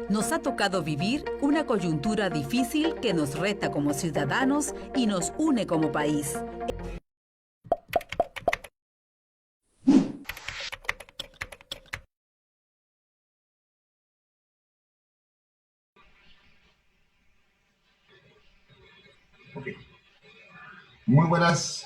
Nos ha tocado vivir una coyuntura difícil que nos reta como ciudadanos y nos une como país. Okay. Muy buenas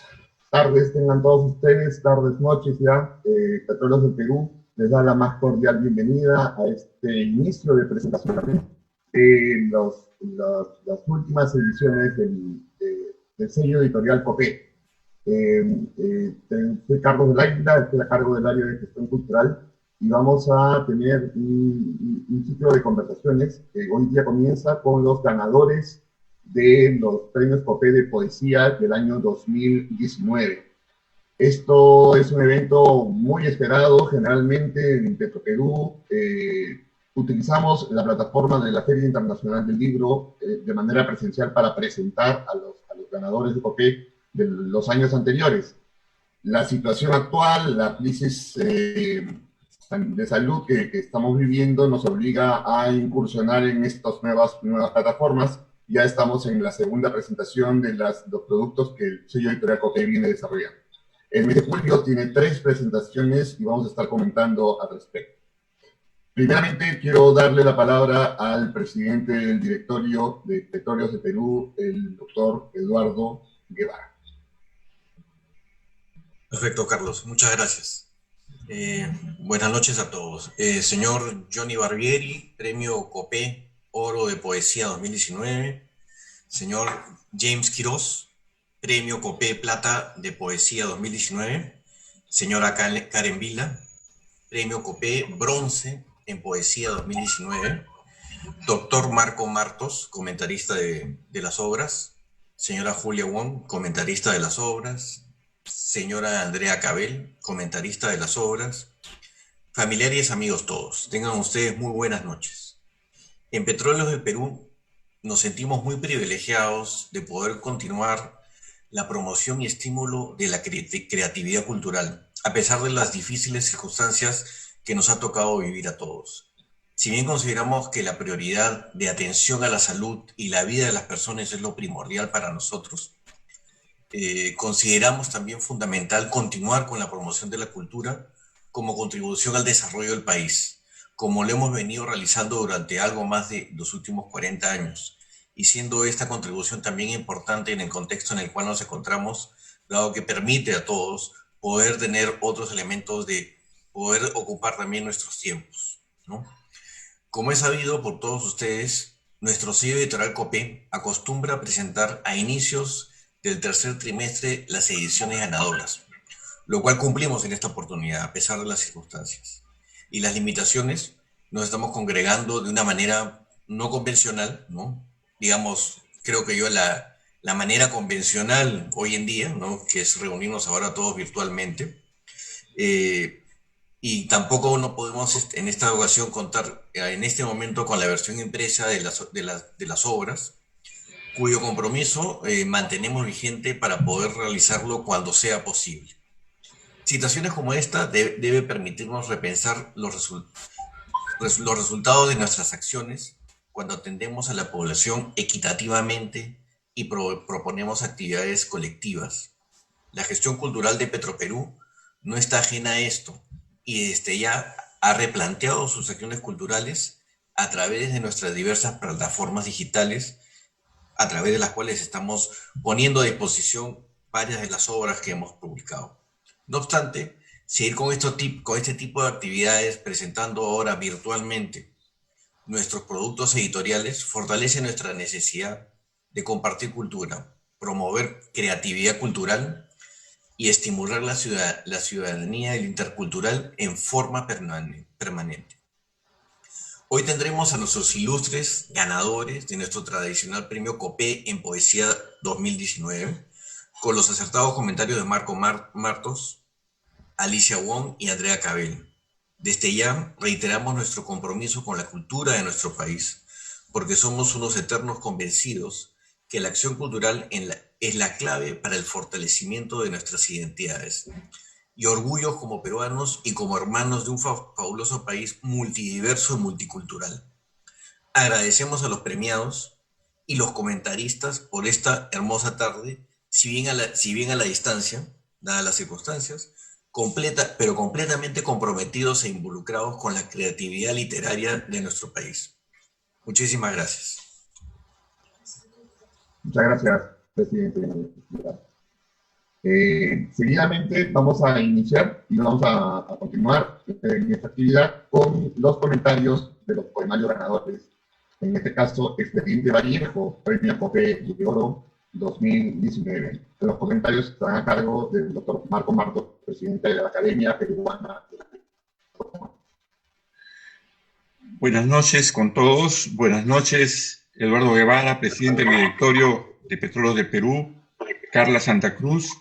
tardes, tengan todos ustedes, tardes, noches ya. Petróleos del Perú les da la más cordial bienvenida a este inicio de presentación de las últimas ediciones del sello editorial COPE. Soy Carlos del Águila, estoy a cargo del área de gestión cultural y vamos a tener un ciclo de conversaciones que hoy día comienza con los ganadores de los premios COPE de poesía del año 2019. Esto es un evento muy esperado. Generalmente en Petroperú utilizamos la plataforma de la Feria Internacional del Libro de manera presencial para presentar a los ganadores de COPE de los años anteriores. La situación actual, la crisis de salud que estamos viviendo nos obliga a incursionar en estas nuevas plataformas. Ya estamos en la segunda presentación de los productos que el sello editorial COPE viene desarrollando. El mes de julio tiene 3 presentaciones y vamos a estar comentando al respecto. Primeramente, quiero darle la palabra al presidente del directorio de Petróleos de Perú, el doctor Eduardo Guevara. Perfecto, Carlos. Muchas gracias. Buenas noches a todos. Señor Johnny Barbieri, Premio COPE Oro de Poesía 2019. Señor James Quiroz, Premio COPE Plata de Poesía 2019. Señora Karen Vila, Premio COPE Bronce en Poesía 2019. Doctor Marco Martos, comentarista de las obras. Señora Julia Wong, comentarista de las obras. Señora Andrea Cabel, comentarista de las obras. Familiares, amigos todos, tengan ustedes muy buenas noches. En Petróleos del Perú nos sentimos muy privilegiados de poder continuar la promoción y estímulo de la creatividad cultural, a pesar de las difíciles circunstancias que nos ha tocado vivir a todos. Si bien consideramos que la prioridad de atención a la salud y la vida de las personas es lo primordial para nosotros, consideramos también fundamental continuar con la promoción de la cultura como contribución al desarrollo del país, como lo hemos venido realizando durante algo más de los últimos 40 años, y siendo esta contribución también importante en el contexto en el cual nos encontramos, dado que permite a todos poder tener otros elementos de poder ocupar también nuestros tiempos, ¿no? Como es sabido por todos ustedes, nuestro sello editorial COPE acostumbra a presentar a inicios del tercer trimestre las ediciones ganadoras, lo cual cumplimos en esta oportunidad a pesar de las circunstancias. Y las limitaciones nos estamos congregando de una manera no convencional, ¿no? Digamos, creo que yo la manera convencional hoy en día, ¿no? Que es reunirnos ahora todos virtualmente, y tampoco no podemos en esta ocasión contar en este momento con la versión impresa de las obras, cuyo compromiso mantenemos vigente para poder realizarlo cuando sea posible. Situaciones como esta debe permitirnos repensar los resultados de nuestras acciones cuando atendemos a la población equitativamente y proponemos actividades colectivas. La gestión cultural de Petroperú no está ajena a esto y desde ya ha replanteado sus acciones culturales a través de nuestras diversas plataformas digitales, a través de las cuales estamos poniendo a disposición varias de las obras que hemos publicado. No obstante, seguir con este tipo de actividades, presentando ahora virtualmente nuestros productos editoriales, fortalece nuestra necesidad de compartir cultura, promover creatividad cultural y estimular la ciudadanía y el intercultural en forma permanente. Hoy tendremos a nuestros ilustres ganadores de nuestro tradicional premio COPE en Poesía 2019, con los acertados comentarios de Marco Martos, Alicia Wong y Andrea Cabel. Desde ya reiteramos nuestro compromiso con la cultura de nuestro país, porque somos unos eternos convencidos que la acción cultural es la clave para el fortalecimiento de nuestras identidades y orgullos como peruanos y como hermanos de un fabuloso país multidiverso y multicultural. Agradecemos a los premiados y los comentaristas por esta hermosa tarde, si bien a la distancia, dadas las circunstancias, pero completamente comprometidos e involucrados con la creatividad literaria de nuestro país. Muchísimas gracias. Muchas gracias, presidente. Seguidamente vamos a iniciar y vamos a continuar en esta actividad con los comentarios de los poemarios ganadores. En este caso, Expediente Vallejo, Premio COPE de Oro 2019. Los comentarios están a cargo del doctor Marco Martos, presidente de la Academia Peruana. Buenas noches con todos. Buenas noches, Eduardo Guevara, presidente del directorio de Petróleos de Perú, Carla Santa Cruz,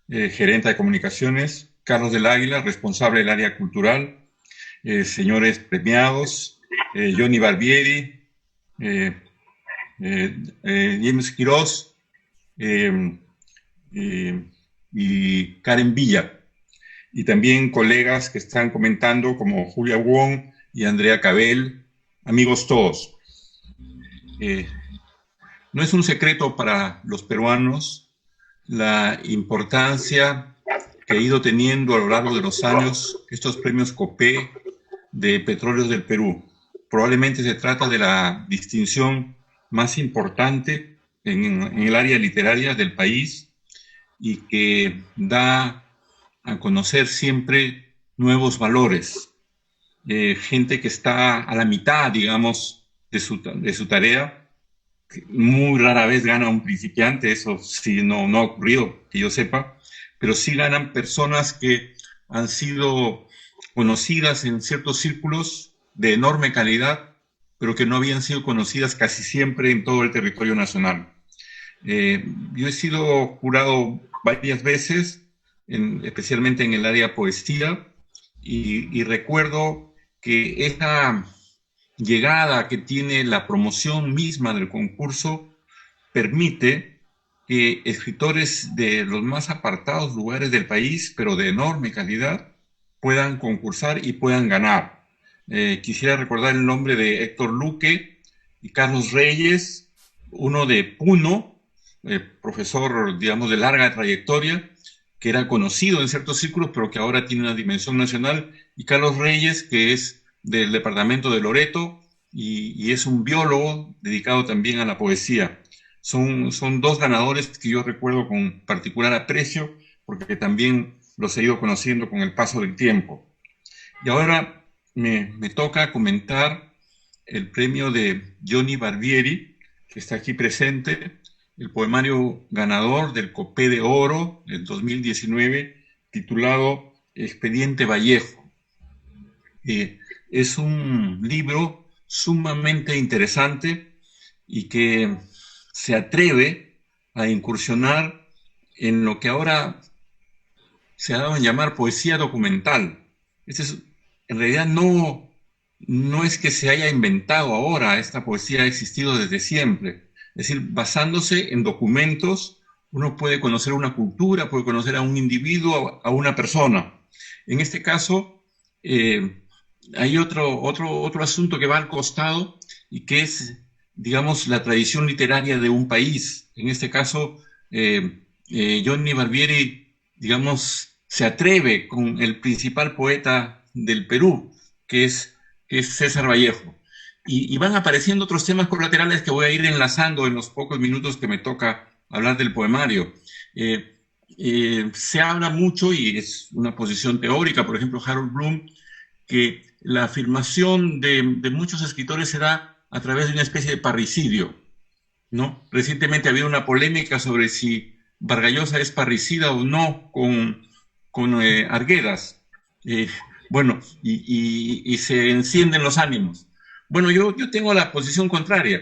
gerente de comunicaciones, Carlos del Águila, responsable del área cultural, señores premiados, Johnny Barbieri, James Quiroz y Karen Villa, y también colegas que están comentando como Julia Wong y Andrea Cabel, amigos todos. No es un secreto para los peruanos la importancia que ha ido teniendo a lo largo de los años estos premios COPE de Petróleos del Perú. Probablemente se trata de la distinción más importante en el área literaria del país y que da a conocer siempre nuevos valores. Gente que está a la mitad, digamos, de su tarea. Muy rara vez gana un principiante, eso sí no ha ocurrido, que yo sepa, pero sí ganan personas que han sido conocidas en ciertos círculos de enorme calidad, pero que no habían sido conocidas casi siempre en todo el territorio nacional. Yo he sido jurado varias veces, especialmente en el área poesía, y recuerdo que esa llegada que tiene la promoción misma del concurso permite que escritores de los más apartados lugares del país, pero de enorme calidad, puedan concursar y puedan ganar. Quisiera recordar el nombre de Héctor Luque y Carlos Reyes, uno de Puno, profesor, digamos, de larga trayectoria, que era conocido en ciertos círculos, pero que ahora tiene una dimensión nacional, y Carlos Reyes, que es del departamento de Loreto y es un biólogo dedicado también a la poesía. Son dos ganadores que yo recuerdo con particular aprecio, porque también los he ido conociendo con el paso del tiempo. Y ahora me toca comentar el premio de Johnny Barbieri, que está aquí presente, el poemario ganador del COPE de Oro del 2019, titulado Expediente Vallejo. Es un libro sumamente interesante y que se atreve a incursionar en lo que ahora se ha dado en llamar poesía documental. En realidad no es que se haya inventado ahora, esta poesía ha existido desde siempre. Es decir, basándose en documentos, uno puede conocer una cultura, puede conocer a un individuo, a una persona. En este caso, hay otro asunto que va al costado y que es, digamos, la tradición literaria de un país. En este caso, Johnny Barbieri, digamos, se atreve con el principal poeta del Perú, que es César Vallejo. Y van apareciendo otros temas colaterales que voy a ir enlazando en los pocos minutos que me toca hablar del poemario. Se habla mucho, y es una posición teórica, por ejemplo, Harold Bloom, que la afirmación de muchos escritores se da a través de una especie de parricidio, ¿no? Recientemente había una polémica sobre si Vargas Llosa es parricida o no con Arguedas. Bueno, y se encienden los ánimos. Bueno, yo tengo la posición contraria.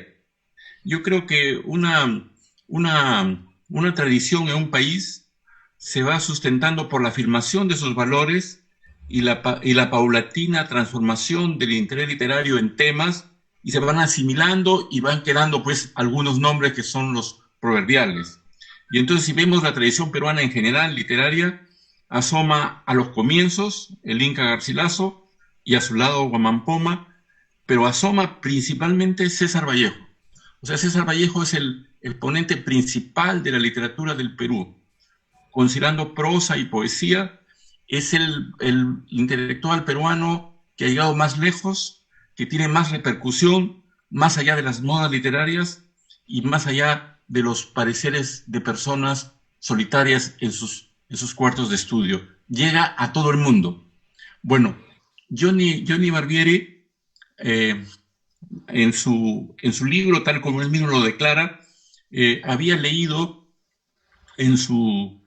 Yo creo que una tradición en un país se va sustentando por la afirmación de sus valores y la paulatina transformación del interés literario en temas, y se van asimilando y van quedando pues algunos nombres que son los proverbiales. Y entonces, si vemos la tradición peruana en general literaria, asoma a los comienzos el Inca Garcilaso y a su lado Guamampoma, pero asoma principalmente César Vallejo. O sea, César Vallejo es el ponente principal de la literatura del Perú. Considerando prosa y poesía, es el intelectual peruano que ha llegado más lejos, que tiene más repercusión, más allá de las modas literarias y más allá de los pareceres de personas solitarias en sus cuartos de estudio. Llega a todo el mundo. Bueno, Johnny Barbieri, en su libro, tal como él mismo lo declara, había leído en su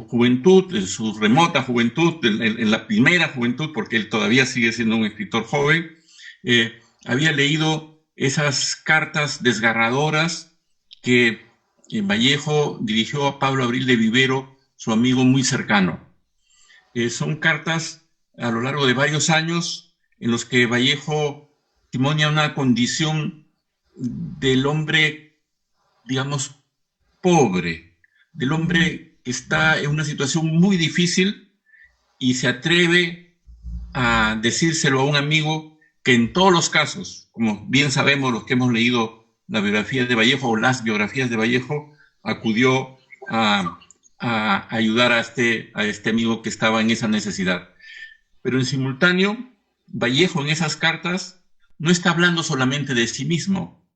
juventud, en su remota juventud, en la primera juventud, porque él todavía sigue siendo un escritor joven, había leído esas cartas desgarradoras que Vallejo dirigió a Pablo Abril de Vivero, su amigo muy cercano. Son cartas a lo largo de varios años en los que Vallejo testimonia una condición del hombre, digamos, pobre, del hombre que está en una situación muy difícil y se atreve a decírselo a un amigo que en todos los casos, como bien sabemos los que hemos leído la biografía de Vallejo o las biografías de Vallejo, acudió a ayudar a este amigo que estaba en esa necesidad. Pero en simultáneo, Vallejo en esas cartas no está hablando solamente de sí mismo,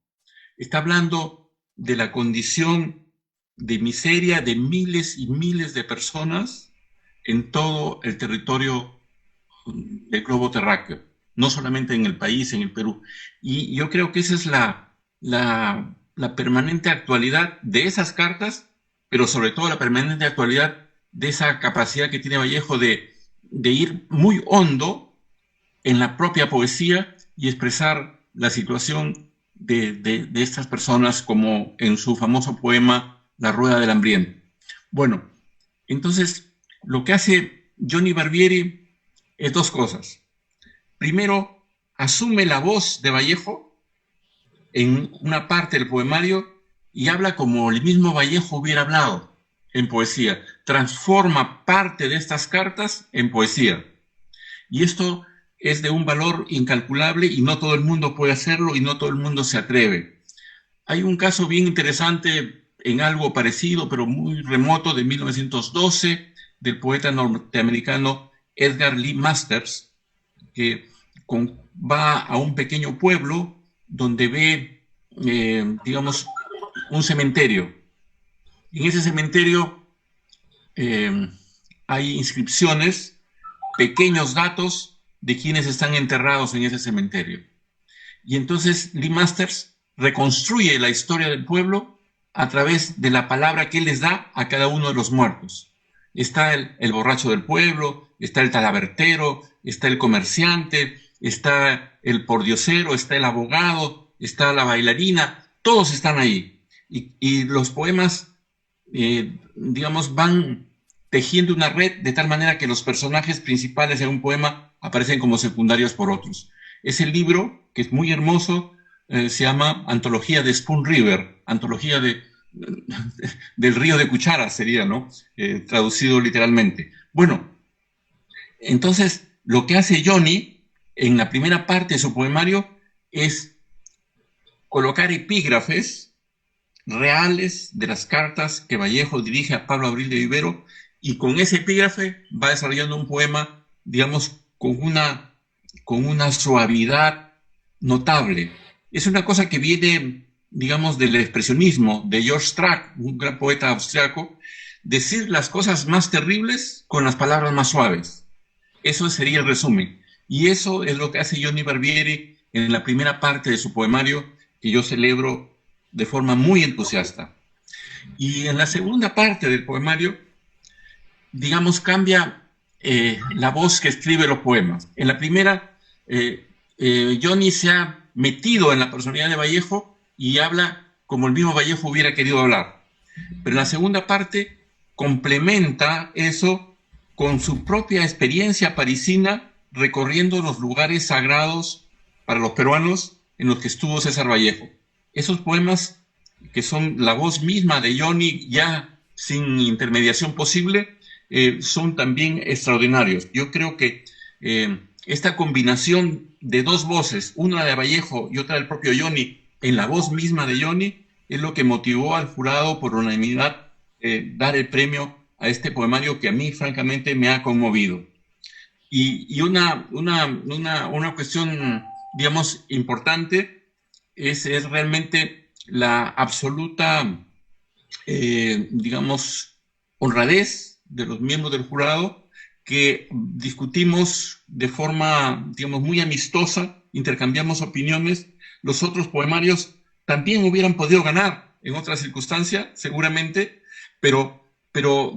está hablando de la condición de miseria de miles y miles de personas en todo el territorio del globo terráqueo, no solamente en el país, en el Perú. Y yo creo que esa es la permanente actualidad de esas cartas, pero sobre todo la permanente actualidad de esa capacidad que tiene Vallejo de ir muy hondo en la propia poesía y expresar la situación de estas personas, como en su famoso poema La Rueda del Hambriento. Bueno, entonces lo que hace Johnny Barbieri es dos cosas. Primero, asume la voz de Vallejo en una parte del poemario y habla como el mismo Vallejo hubiera hablado en poesía. Transforma parte de estas cartas en poesía. Y esto es de un valor incalculable y no todo el mundo puede hacerlo y no todo el mundo se atreve. Hay un caso bien interesante en algo parecido, pero muy remoto, de 1912, del poeta norteamericano Edgar Lee Masters, que va a un pequeño pueblo donde ve, digamos, un cementerio. En ese cementerio hay inscripciones, pequeños datos de quienes están enterrados en ese cementerio. Y entonces Lee Masters reconstruye la historia del pueblo a través de la palabra que él les da a cada uno de los muertos. Está el borracho del pueblo, está el talabertero, está el comerciante, está el pordiosero, está el abogado, está la bailarina, todos están ahí. Y los poemas, digamos, van tejiendo una red de tal manera que los personajes principales de un poema aparecen como secundarios por otros. Ese libro, que es muy hermoso, se llama Antología de Spoon River, antología del río de cucharas sería, ¿no? Traducido literalmente. Bueno, entonces lo que hace Johnny en la primera parte de su poemario es colocar epígrafes reales de las cartas que Vallejo dirige a Pablo Abril de Vivero, y con ese epígrafe va desarrollando un poema, digamos, con una con una suavidad notable. Es una cosa que viene, digamos, del expresionismo de George Strack, un gran poeta austriaco, decir las cosas más terribles con las palabras más suaves. Eso sería el resumen. Y eso es lo que hace Johnny Barbieri en la primera parte de su poemario, que yo celebro de forma muy entusiasta. Y en la segunda parte del poemario, digamos, cambia la voz que escribe los poemas. En la primera, Johnny se ha metido en la personalidad de Vallejo y habla como el mismo Vallejo hubiera querido hablar. Pero en la segunda parte complementa eso con su propia experiencia parisina recorriendo los lugares sagrados para los peruanos en los que estuvo César Vallejo. Esos poemas, que son la voz misma de Johnny ya sin intermediación posible, son también extraordinarios. Yo creo que esta combinación de dos voces, una de Vallejo y otra del propio Johnny, en la voz misma de Johnny, es lo que motivó al jurado por unanimidad dar el premio a este poemario que a mí francamente me ha conmovido. Y una cuestión, digamos, importante es realmente la absoluta, digamos, honradez de los miembros del jurado, que discutimos de forma, digamos, muy amistosa, intercambiamos opiniones. Los otros poemarios también hubieran podido ganar en otras circunstancias, seguramente, pero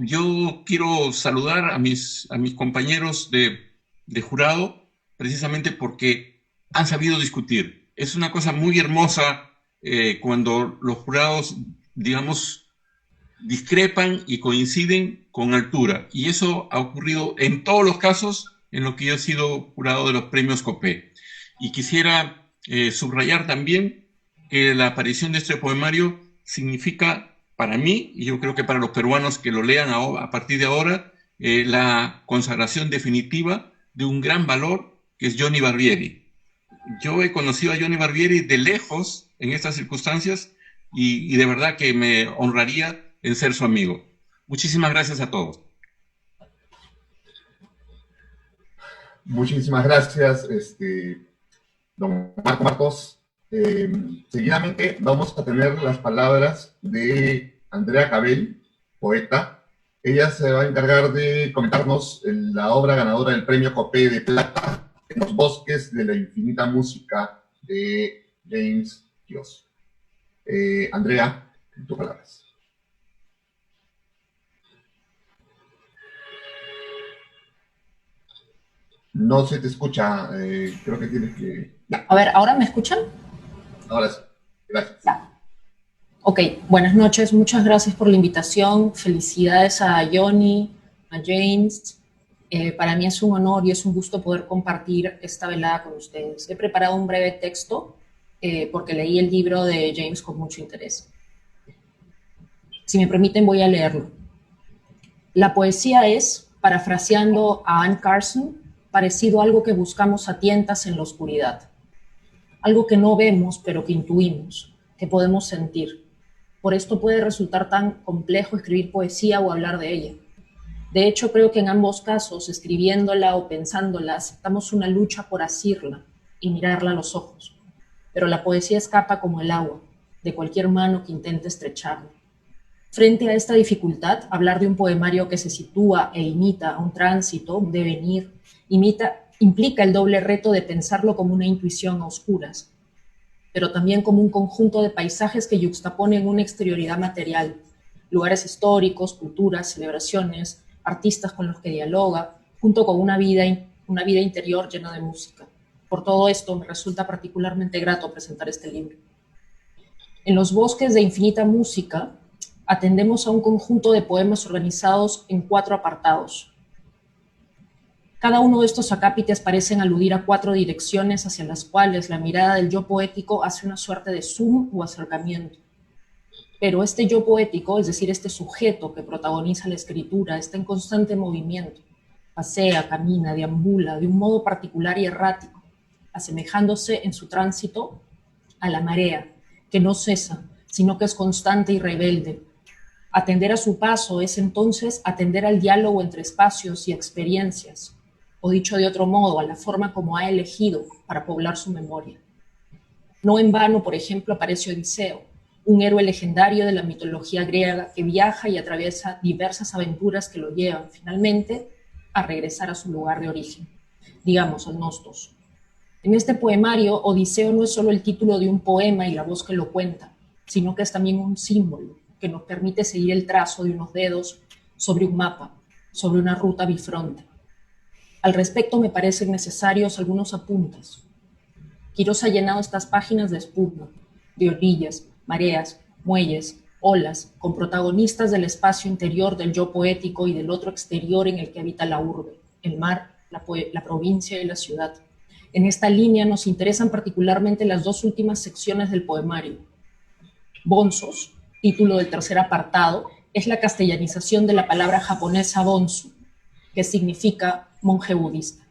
yo quiero saludar a mis compañeros de jurado, precisamente porque han sabido discutir. Es una cosa muy hermosa cuando los jurados, digamos, discrepan y coinciden con altura. Y eso ha ocurrido en todos los casos en los que yo he sido jurado de los premios COPE. Y quisiera subrayar también que la aparición de este poemario significa para mí, y yo creo que para los peruanos que lo lean a partir de ahora, la consagración definitiva de un gran valor que es Johnny Barbieri. Yo he conocido a Johnny Barbieri de lejos en estas circunstancias y de verdad que me honraría en ser su amigo. Muchísimas gracias a todos. Muchísimas gracias, don Marcos. Seguidamente vamos a tener las palabras de Andrea Cabell, poeta. Ella se va a encargar de comentarnos la obra ganadora del premio Copé de Plata, En los bosques de la infinita música, de James Joyce. Andrea, tus palabras. No se te escucha, creo que tienes que... Ya. A ver, ¿ahora me escuchan? Ahora sí, gracias. Ya. Ok, buenas noches, muchas gracias por la invitación, felicidades a Johnny, a James. Para mí es un honor y es un gusto poder compartir esta velada con ustedes. He preparado un breve texto porque leí el libro de James con mucho interés. Si me permiten, voy a leerlo. La poesía es, parafraseando a Anne Carson, parecido a algo que buscamos a tientas en la oscuridad. Algo que no vemos, pero que intuimos, que podemos sentir. Por esto puede resultar tan complejo escribir poesía o hablar de ella. De hecho, creo que en ambos casos, escribiéndola o pensándola, aceptamos una lucha por asirla y mirarla a los ojos. Pero la poesía escapa como el agua, de cualquier mano que intente estrecharla. Frente a esta dificultad, hablar de un poemario que se sitúa e imita a un tránsito, un devenir, implica el doble reto de pensarlo como una intuición a oscuras, pero también como un conjunto de paisajes que yuxtaponen una exterioridad material, lugares históricos, culturas, celebraciones, artistas con los que dialoga, junto con una vida interior llena de música. Por todo esto, me resulta particularmente grato presentar este libro. En los bosques de infinita música, atendemos a un conjunto de poemas organizados en 4 apartados. Cada uno de estos acápites parecen aludir a 4 direcciones hacia las cuales la mirada del yo poético hace una suerte de zoom o acercamiento. Pero este yo poético, es decir, este sujeto que protagoniza la escritura, está en constante movimiento. Pasea, camina, deambula de un modo particular y errático, asemejándose en su tránsito a la marea, que no cesa, sino que es constante y rebelde. Atender a su paso es entonces atender al diálogo entre espacios y experiencias, o dicho de otro modo, a la forma como ha elegido para poblar su memoria. No en vano, por ejemplo, aparece Odiseo, un héroe legendario de la mitología griega que viaja y atraviesa diversas aventuras que lo llevan finalmente a regresar a su lugar de origen, digamos, al Nostos. En este poemario, Odiseo no es solo el título de un poema y la voz que lo cuenta, sino que es también un símbolo que nos permite seguir el trazo de unos dedos sobre un mapa, sobre una ruta bifronte. Al respecto me parecen necesarios algunos apuntes. Quirós ha llenado estas páginas de espuma, de orillas, mareas, muelles, olas, con protagonistas del espacio interior del yo poético y del otro exterior en el que habita la urbe, el mar, la provincia y la ciudad. En esta línea nos interesan particularmente las dos últimas secciones del poemario. Bonzos, título del tercer apartado, es la castellanización de la palabra japonesa bonzu, que significa monje budista.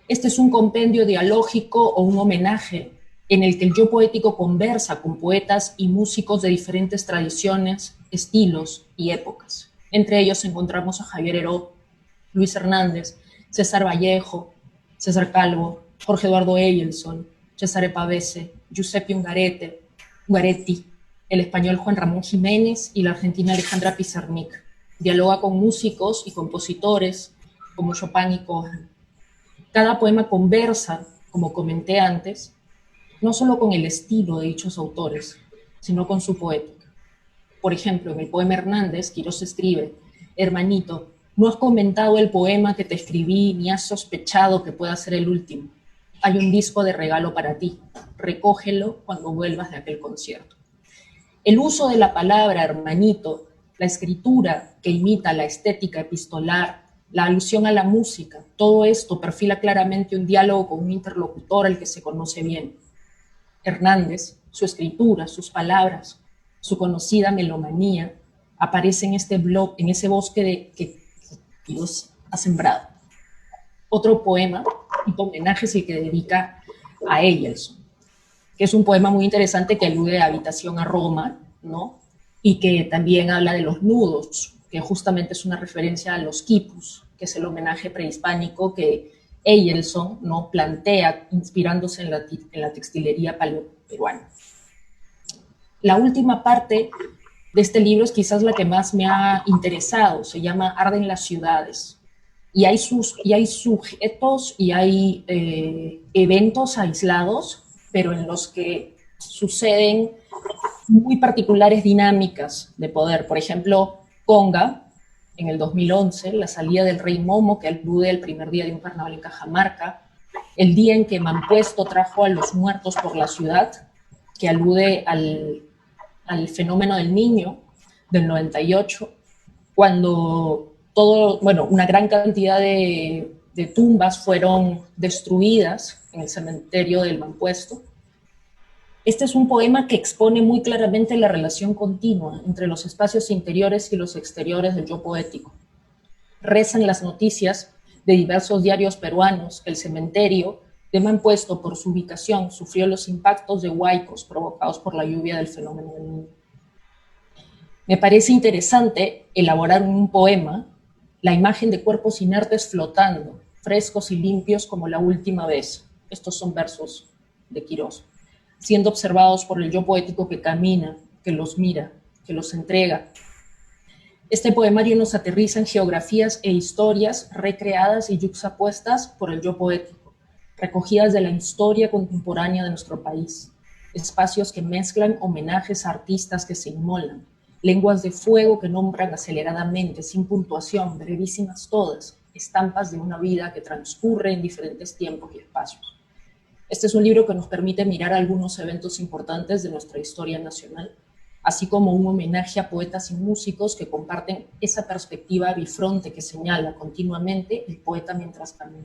Este es un compendio dialógico o un homenaje en el que el yo poético conversa con poetas y músicos de diferentes tradiciones, estilos y épocas. Entre ellos encontramos a Javier Heró, Luis Hernández, César Vallejo, César Calvo, Jorge Eduardo Eyelson, Cesare Pavese, Giuseppe Ungaretti, el español Juan Ramón Jiménez y la argentina Alejandra Pizarnik. Dialoga con músicos y compositores como Chopin y Cohen. Cada poema conversa, como comenté antes, no solo con el estilo de dichos autores, sino con su poética. Por ejemplo, en el poema Hernández, Quirós escribe: hermanito, no has comentado el poema que te escribí ni has sospechado que pueda ser el último. Hay un disco de regalo para ti. Recógelo cuando vuelvas de aquel concierto. El uso de la palabra hermanito, la escritura que imita la estética epistolar, la alusión a la música, todo esto perfila claramente un diálogo con un interlocutor al que se conoce bien. Hernández, su escritura, sus palabras, su conocida melomanía, aparece en en ese bosque que Dios ha sembrado. Otro poema, tipo homenaje, es el que dedica a Eyelson, que es un poema muy interesante que alude a Habitación a Roma, ¿no? Y que también habla de los nudos, que justamente es una referencia a los quipus, que es el homenaje prehispánico que Eyelson, ¿no?, plantea inspirándose en la textilería peruana. La última parte de este libro es quizás la que más me ha interesado, se llama Arden las ciudades. Y hay sujetos y hay eventos aislados, pero en los que suceden muy particulares dinámicas de poder. Por ejemplo, Conga, en el 2011, la salida del rey Momo, que alude al primer día de un carnaval en Cajamarca, el día en que Mampuesto trajo a los muertos por la ciudad, que alude al fenómeno del Niño, del 98, cuando una gran cantidad de tumbas fueron destruidas en el cementerio del Mampuesto. Este es un poema que expone muy claramente la relación continua entre los espacios interiores y los exteriores del yo poético. Rezan las noticias de diversos diarios peruanos que el cementerio de Mampuesto, por su ubicación, sufrió los impactos de huaicos provocados por la lluvia del fenómeno del Niño. Me parece interesante elaborar en un poema la imagen de cuerpos inertes flotando, frescos y limpios como la última vez. Estos son versos de Quirós, siendo observados por el yo poético que camina, que los mira, que los entrega. Este poemario nos aterriza en geografías e historias recreadas y yuxtapuestas por el yo poético, recogidas de la historia contemporánea de nuestro país, espacios que mezclan homenajes a artistas que se inmolan, lenguas de fuego que nombran aceleradamente, sin puntuación, brevísimas todas, estampas de una vida que transcurre en diferentes tiempos y espacios. Este es un libro que nos permite mirar algunos eventos importantes de nuestra historia nacional, así como un homenaje a poetas y músicos que comparten esa perspectiva bifronte que señala continuamente el poeta mientras camina,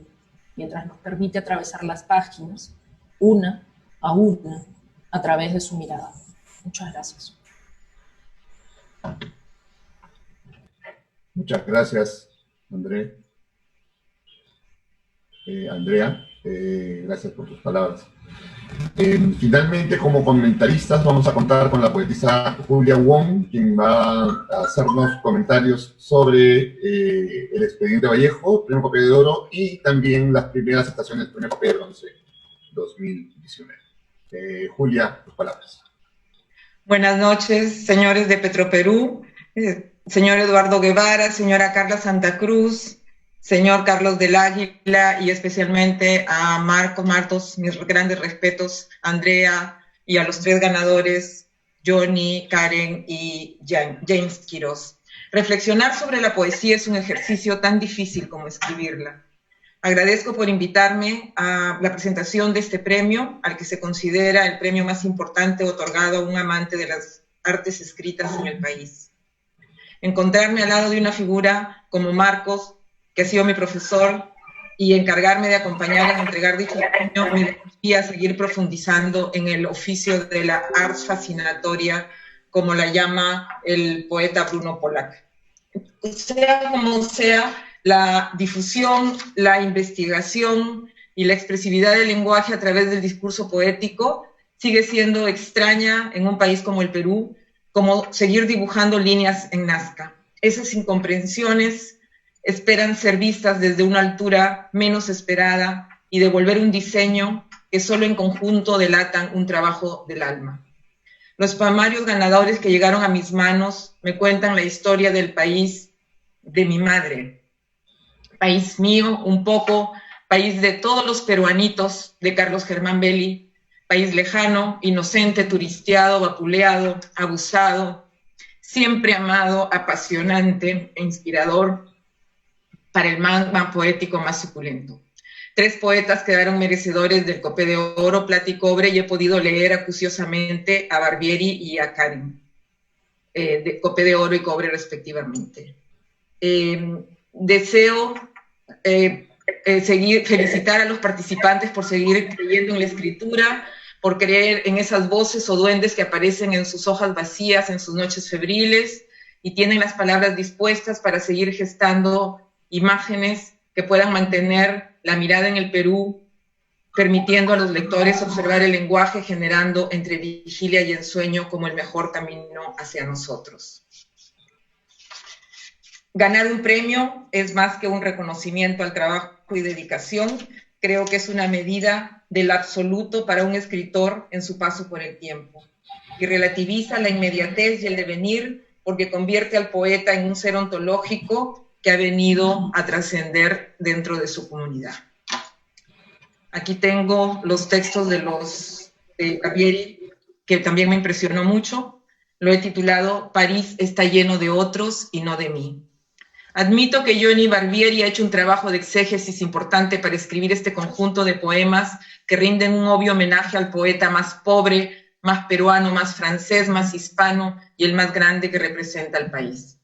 mientras nos permite atravesar las páginas, una a una, a través de su mirada. Muchas gracias. Muchas gracias, Andrea. Gracias por tus palabras. Finalmente, como comentaristas, vamos a contar con la poetisa Julia Wong, quien va a hacernos comentarios sobre el expediente Vallejo, Premio Copé de Oro, y también las primeras estaciones del Premio Copé de Bronce 2019. Julia, tus palabras. Buenas noches, señores de Petroperú, señor Eduardo Guevara, señora Carla Santa Cruz, señor Carlos del Águila y especialmente a Martos, mis grandes respetos, Andrea y a los tres ganadores, Johnny, Karen y James Quiroz. Reflexionar sobre la poesía es un ejercicio tan difícil como escribirla. Agradezco por invitarme a la presentación de este premio, al que se considera el premio más importante otorgado a un amante de las artes escritas en el país. Encontrarme al lado de una figura como Marcos, que ha sido mi profesor, y encargarme de acompañar a entregar dicho premio me desafía a seguir profundizando en el oficio de la ars fascinatoria, como la llama el poeta Bruno Pollack. Sea como sea, la difusión, la investigación y la expresividad del lenguaje a través del discurso poético sigue siendo extraña en un país como el Perú, como seguir dibujando líneas en Nazca. Esas incomprensiones esperan ser vistas desde una altura menos esperada y devolver un diseño que solo en conjunto delatan un trabajo del alma. Los poemarios ganadores que llegaron a mis manos me cuentan la historia del país de mi madre, país mío un poco, país de todos los peruanitos de Carlos Germán Belli, país lejano, inocente, turisteado, vapuleado, abusado, siempre amado, apasionante e inspirador para el magma poético más suculento. 3 poetas quedaron merecedores del Copé de Oro, Plata y Cobre, y he podido leer acuciosamente a Barbieri y a Karen, de Copé de Oro y Cobre respectivamente. Deseo felicitar a los participantes por seguir creyendo en la escritura, por creer en esas voces o duendes que aparecen en sus hojas vacías, en sus noches febriles, y tienen las palabras dispuestas para seguir gestando imágenes que puedan mantener la mirada en el Perú, permitiendo a los lectores observar el lenguaje, generando entre vigilia y ensueño como el mejor camino hacia nosotros. Ganar un premio es más que un reconocimiento al trabajo y dedicación. Creo que es una medida del absoluto para un escritor en su paso por el tiempo. Y relativiza la inmediatez y el devenir porque convierte al poeta en un ser ontológico que ha venido a trascender dentro de su comunidad. Aquí tengo los textos de Barbieri, que también me impresionó mucho. Lo he titulado París está lleno de otros y no de mí. Admito que Johnny Barbieri ha hecho un trabajo de exégesis importante para escribir este conjunto de poemas que rinden un obvio homenaje al poeta más pobre, más peruano, más francés, más hispano y el más grande que representa al país.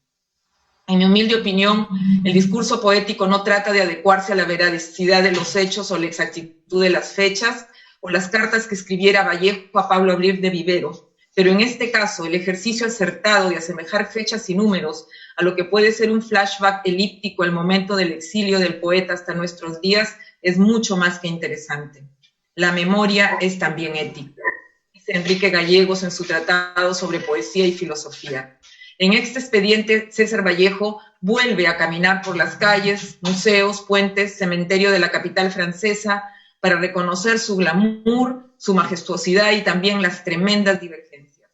En mi humilde opinión, el discurso poético no trata de adecuarse a la veracidad de los hechos o la exactitud de las fechas o las cartas que escribiera Vallejo a Pablo Abril de Vivero, pero en este caso el ejercicio acertado de asemejar fechas y números a lo que puede ser un flashback elíptico al momento del exilio del poeta hasta nuestros días es mucho más que interesante. La memoria es también ética, dice Enrique Gallegos en su tratado sobre poesía y filosofía. En este expediente, César Vallejo vuelve a caminar por las calles, museos, puentes, cementerio de la capital francesa para reconocer su glamour, su majestuosidad y también las tremendas divergencias.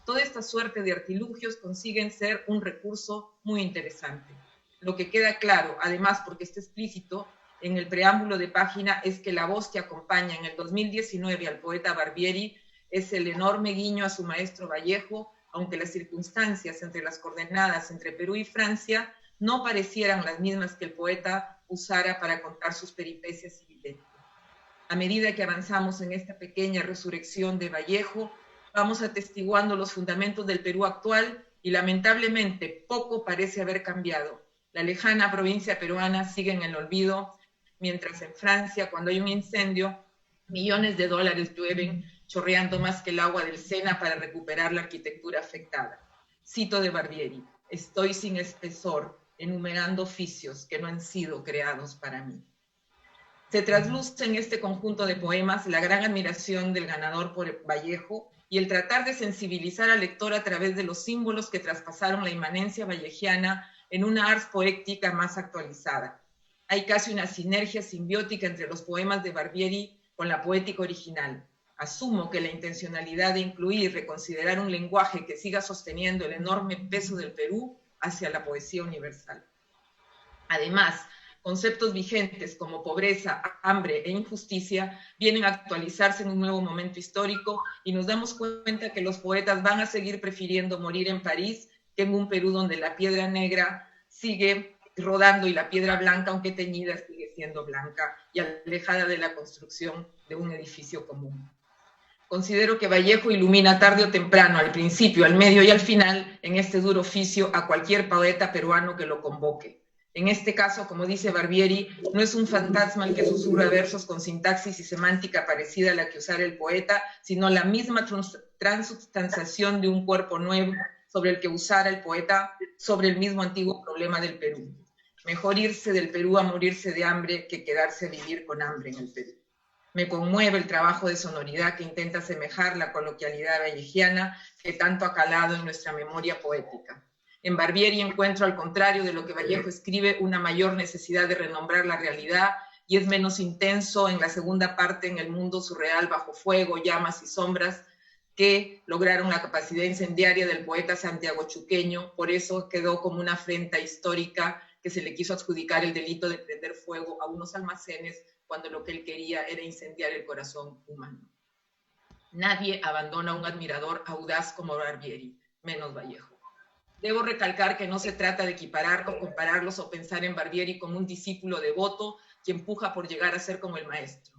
Toda esta suerte de artilugios consiguen ser un recurso muy interesante. Lo que queda claro, además porque está explícito en el preámbulo de página, es que la voz que acompaña en el 2019 al poeta Barbieri es el enorme guiño a su maestro Vallejo, aunque las circunstancias entre las coordenadas entre Perú y Francia no parecieran las mismas que el poeta usara para contar sus peripecias y vivencias. A medida que avanzamos en esta pequeña resurrección de Vallejo, vamos atestiguando los fundamentos del Perú actual y lamentablemente poco parece haber cambiado. La lejana provincia peruana sigue en el olvido, mientras en Francia, cuando hay un incendio, millones de dólares llueven, chorreando más que el agua del Sena para recuperar la arquitectura afectada. Cito de Barbieri: estoy sin espesor, enumerando oficios que no han sido creados para mí. Se trasluce en este conjunto de poemas la gran admiración del ganador por Vallejo y el tratar de sensibilizar al lector a través de los símbolos que traspasaron la inmanencia vallejiana en una ars poética más actualizada. Hay casi una sinergia simbiótica entre los poemas de Barbieri con la poética original. Asumo que la intencionalidad de incluir y reconsiderar un lenguaje que siga sosteniendo el enorme peso del Perú hacia la poesía universal. Además, conceptos vigentes como pobreza, hambre e injusticia vienen a actualizarse en un nuevo momento histórico y nos damos cuenta que los poetas van a seguir prefiriendo morir en París que en un Perú donde la piedra negra sigue rodando y la piedra blanca, aunque teñida, sigue siendo blanca y alejada de la construcción de un edificio común. Considero que Vallejo ilumina tarde o temprano, al principio, al medio y al final, en este duro oficio, a cualquier poeta peruano que lo convoque. En este caso, como dice Barbieri, no es un fantasma el que susurra versos con sintaxis y semántica parecida a la que usara el poeta, sino la misma transubstanciación de un cuerpo nuevo sobre el que usara el poeta sobre el mismo antiguo problema del Perú. Mejor irse del Perú a morirse de hambre que quedarse a vivir con hambre en el Perú. Me conmueve el trabajo de sonoridad que intenta asemejar la coloquialidad vallejiana que tanto ha calado en nuestra memoria poética. En Barbieri encuentro, al contrario de lo que Vallejo escribe, una mayor necesidad de renombrar la realidad y es menos intenso en la segunda parte, en el mundo surreal bajo fuego, llamas y sombras, que lograron la capacidad incendiaria del poeta Santiago Chuqueño. Por eso quedó como una afrenta histórica que se le quiso adjudicar el delito de prender fuego a unos almacenes cuando lo que él quería era incendiar el corazón humano. Nadie abandona a un admirador audaz como Barbieri, menos Vallejo. Debo recalcar que no se trata de equiparar o compararlos o pensar en Barbieri como un discípulo devoto que empuja por llegar a ser como el maestro,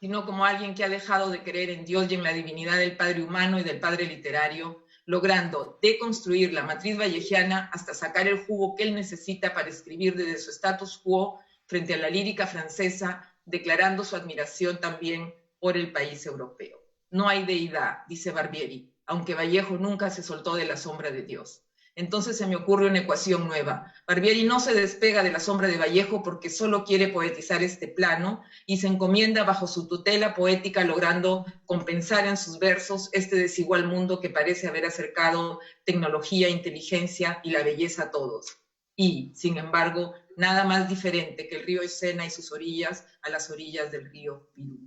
sino como alguien que ha dejado de creer en Dios y en la divinidad del padre humano y del padre literario, logrando deconstruir la matriz vallejiana hasta sacar el jugo que él necesita para escribir desde su status quo frente a la lírica francesa, declarando su admiración también por el país europeo. No hay deidad, dice Barbieri, aunque Vallejo nunca se soltó de la sombra de Dios. Entonces se me ocurre una ecuación nueva. Barbieri no se despega de la sombra de Vallejo porque solo quiere poetizar este plano y se encomienda bajo su tutela poética, logrando compensar en sus versos este desigual mundo que parece haber acercado tecnología, inteligencia y la belleza a todos. Y, sin embargo, nada más diferente que el río Esena y sus orillas a las orillas del río Pirú.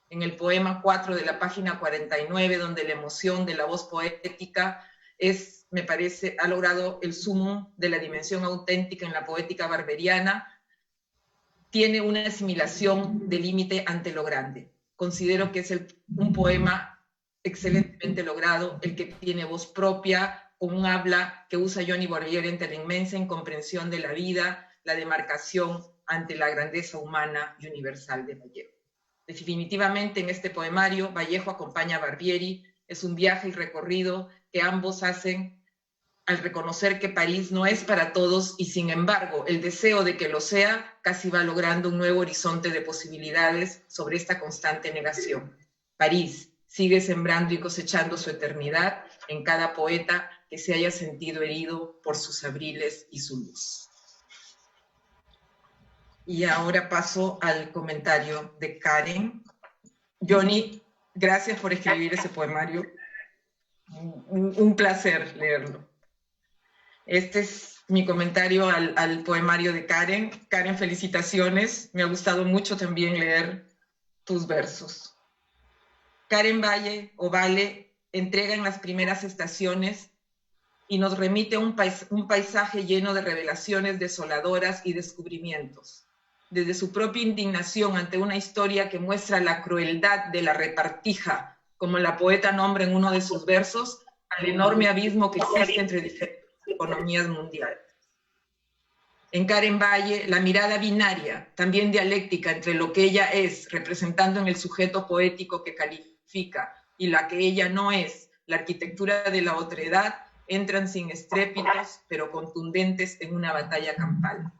En el poema 4 de la página 49, donde la emoción de la voz poética es, me parece, ha logrado el sumo de la dimensión auténtica en la poética barberiana, tiene una asimilación de límite ante lo grande. Considero que es un poema excelentemente logrado, el que tiene voz propia, con un habla que usa Johnny Barbieri entre la inmensa incomprensión de la vida, la demarcación ante la grandeza humana y universal de Vallejo. Definitivamente en este poemario, Vallejo acompaña a Barbieri, es un viaje y recorrido que ambos hacen al reconocer que París no es para todos y sin embargo el deseo de que lo sea casi va logrando un nuevo horizonte de posibilidades sobre esta constante negación. París sigue sembrando y cosechando su eternidad en cada poeta que se haya sentido herido por sus abriles y su luz. Y ahora paso al comentario de Karen. Johnny, gracias por escribir ese poemario. Un placer leerlo. Este es mi comentario al poemario de Karen. Karen, felicitaciones. Me ha gustado mucho también leer tus versos. Karen Valle, o Vale, entrega en las primeras estaciones y nos remite a un paisaje lleno de revelaciones desoladoras y descubrimientos. Desde su propia indignación ante una historia que muestra la crueldad de la repartija, como la poeta nombra en uno de sus versos, al enorme abismo que existe entre diferentes economías mundiales. En Karen Valle, la mirada binaria, también dialéctica entre lo que ella es, representando en el sujeto poético que califica, y la que ella no es, la arquitectura de la otredad, entran sin estrépitos, pero contundentes en una batalla campal.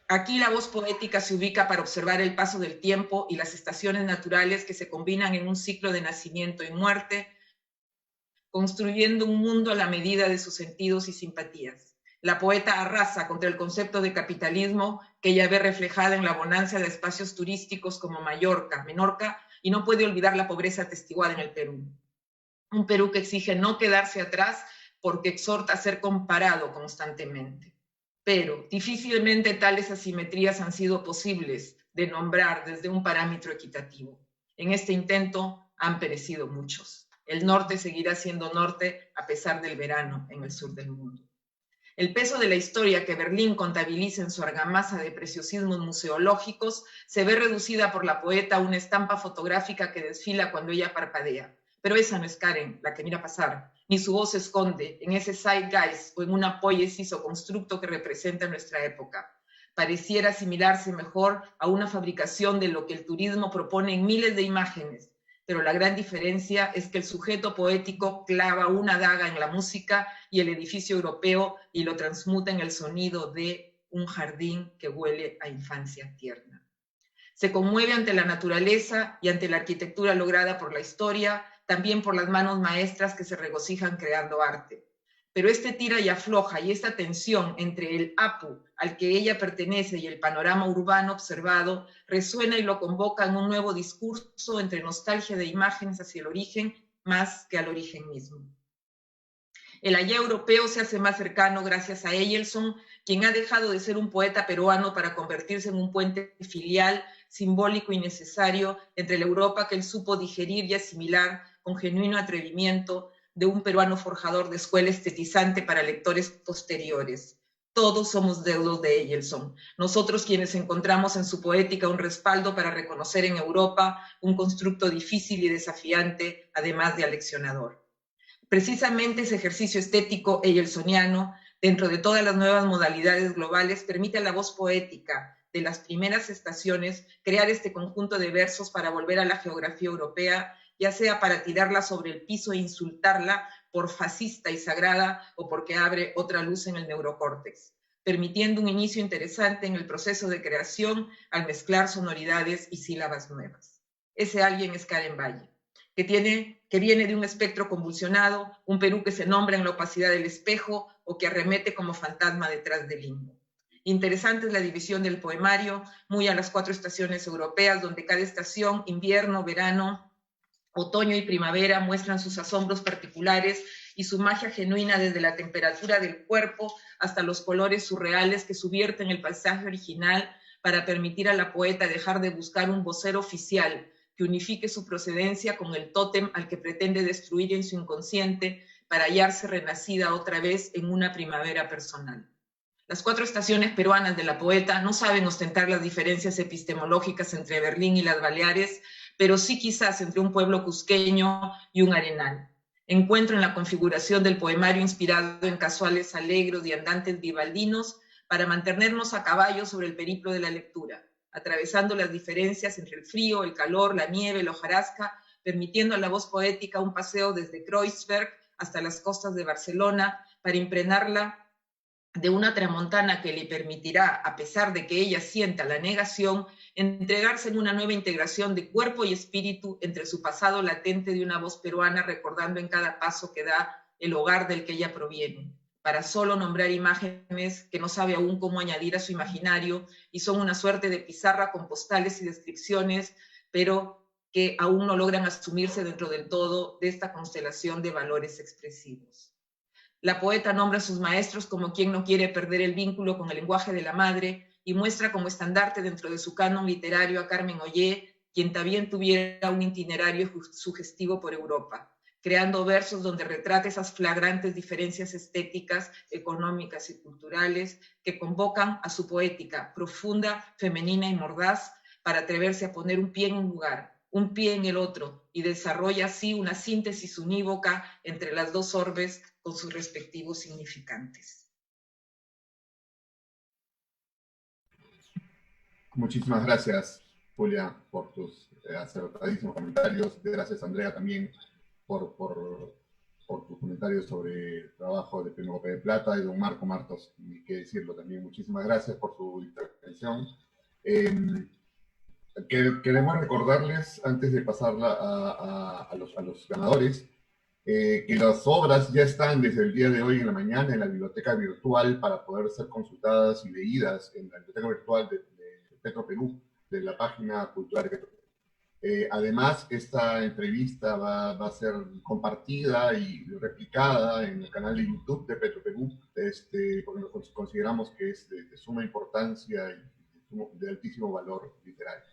Aquí la voz poética se ubica para observar el paso del tiempo y las estaciones naturales que se combinan en un ciclo de nacimiento y muerte, construyendo un mundo a la medida de sus sentidos y simpatías. La poeta arrasa contra el concepto de capitalismo que ella ve reflejada en la bonanza de espacios turísticos como Mallorca, Menorca, y no puede olvidar la pobreza atestiguada en el Perú. Un Perú que exige no quedarse atrás porque exhorta a ser comparado constantemente. Pero difícilmente tales asimetrías han sido posibles de nombrar desde un parámetro equitativo. En este intento han perecido muchos. El norte seguirá siendo norte a pesar del verano en el sur del mundo. El peso de la historia que Berlín contabiliza en su argamasa de preciosismos museológicos se ve reducida por la poeta a una estampa fotográfica que desfila cuando ella parpadea. Pero esa no es Karen, la que mira pasar, ni su voz se esconde en ese zeitgeist o en una poiesis o constructo que representa nuestra época. Pareciera asimilarse mejor a una fabricación de lo que el turismo propone en miles de imágenes, pero la gran diferencia es que el sujeto poético clava una daga en la música y el edificio europeo y lo transmuta en el sonido de un jardín que huele a infancia tierna. Se conmueve ante la naturaleza y ante la arquitectura lograda por la historia, también por las manos maestras que se regocijan creando arte. Pero este tira y afloja y esta tensión entre el Apu al que ella pertenece y el panorama urbano observado resuena y lo convoca en un nuevo discurso entre nostalgia de imágenes hacia el origen más que al origen mismo. El allá europeo se hace más cercano gracias a Eyelson, quien ha dejado de ser un poeta peruano para convertirse en un puente filial, simbólico y necesario entre la Europa que él supo digerir y asimilar con genuino atrevimiento de un peruano forjador de escuela estetizante para lectores posteriores. Todos somos deudos de Eyelson, nosotros quienes encontramos en su poética un respaldo para reconocer en Europa un constructo difícil y desafiante, además de aleccionador. Precisamente ese ejercicio estético eyelsoniano, dentro de todas las nuevas modalidades globales, permite a la voz poética de las primeras estaciones crear este conjunto de versos para volver a la geografía europea, ya sea para tirarla sobre el piso e insultarla por fascista y sagrada o porque abre otra luz en el neurocórtex, permitiendo un inicio interesante en el proceso de creación al mezclar sonoridades y sílabas nuevas. Ese alguien es Karen Valle, que viene de un espectro convulsionado, un Perú que se nombra en la opacidad del espejo o que arremete como fantasma detrás del limbo. Interesante es la división del poemario, muy a las 4 estaciones europeas, donde cada estación, invierno, verano, otoño y primavera, muestran sus asombros particulares y su magia genuina desde la temperatura del cuerpo hasta los colores surreales que subvierten el paisaje original para permitir a la poeta dejar de buscar un vocero oficial que unifique su procedencia con el tótem al que pretende destruir en su inconsciente para hallarse renacida otra vez en una primavera personal. Las 4 estaciones peruanas de la poeta no saben ostentar las diferencias epistemológicas entre Berlín y las Baleares, pero sí quizás entre un pueblo cusqueño y un arenal. Encuentro en la configuración del poemario inspirado en casuales alegros y andantes vivaldinos para mantenernos a caballo sobre el periplo de la lectura, atravesando las diferencias entre el frío, el calor, la nieve, la hojarasca, permitiendo a la voz poética un paseo desde Kreuzberg hasta las costas de Barcelona para impregnarla de una tramontana que le permitirá, a pesar de que ella sienta la negación, entregarse en una nueva integración de cuerpo y espíritu entre su pasado latente de una voz peruana, recordando en cada paso que da el hogar del que ella proviene, para solo nombrar imágenes que no sabe aún cómo añadir a su imaginario y son una suerte de pizarra con postales y descripciones, pero que aún no logran asumirse dentro del todo de esta constelación de valores expresivos. La poeta nombra a sus maestros como quien no quiere perder el vínculo con el lenguaje de la madre y muestra como estandarte dentro de su canon literario a Carmen Ollé, quien también tuviera un itinerario sugestivo por Europa, creando versos donde retrata esas flagrantes diferencias estéticas, económicas y culturales que convocan a su poética profunda, femenina y mordaz para atreverse a poner un pie en un lugar, un pie en el otro, y desarrolla así una síntesis unívoca entre las dos orbes con sus respectivos significantes. Muchísimas gracias, Julia, por tus acertadísimos comentarios. Gracias, Andrea, también por tus comentarios sobre el trabajo de Premio Copé de Plata, y don Marco Martos, ni qué decirlo también. Muchísimas gracias por su intervención. Queremos recordarles, antes de pasar a los ganadores, que las obras ya están desde el día de hoy en la mañana en la biblioteca virtual para poder ser consultadas y leídas en la biblioteca virtual de Petro Perú, de la página cultural de Petro Perú. Además, esta entrevista va a ser compartida y replicada en el canal de YouTube de Petro Perú, porque consideramos que es de suma importancia y de altísimo valor literario.